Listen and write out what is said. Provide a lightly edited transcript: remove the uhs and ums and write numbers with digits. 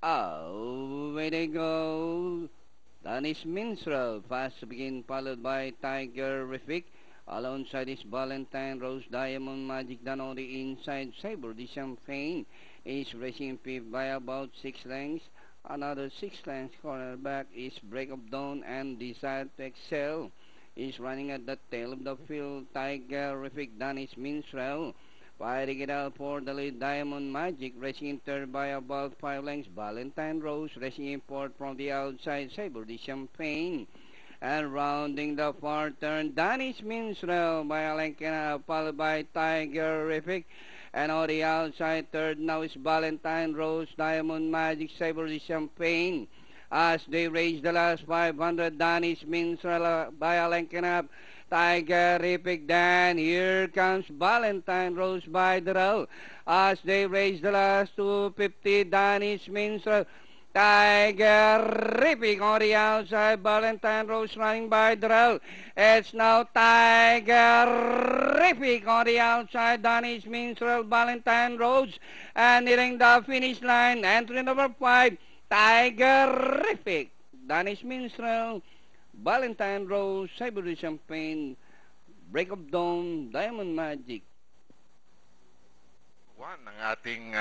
Away they go. Danish Minstrel fast to begin, followed by Tiger Riffic. Alongside is Valentine Rose Diamond Magic done on the inside. Sabre de Champagne is racing fifth by about 6 lengths. Another 6 lengths cornerback is Break of Dawn, and Desire to Excel is running at the tail of the field. Tiger Riffic, Danish Minstrel fighting it out for the lead. Diamond Magic racing in third by about 5 lengths. Valentine Rose racing in fourth from the outside. Sabre de Champagne. And rounding the far turn, Danish Minstrel by Alenkina, followed by Tiger Riffic. And on the outside third now is Valentine Rose, Diamond Magic, Sabre de Champagne. As they race the last 500, Danish Minstrel by Alenkina, Tiger Riffic. Then here comes Valentine Rose by Darrell. As they race the last 250, Danish Minstrel, Tiger Riffic on the outside. Valentine Rose running by Darrell. It's now Tiger Riffic on the outside. Danish Minstrel, Valentine Rose, and nearing the finish line. Entry number 5, Tiger Riffic, Danish Minstrel, Valentine Rose, Sabre de Champagne, Break of Dawn, Diamond Magic. One ng ating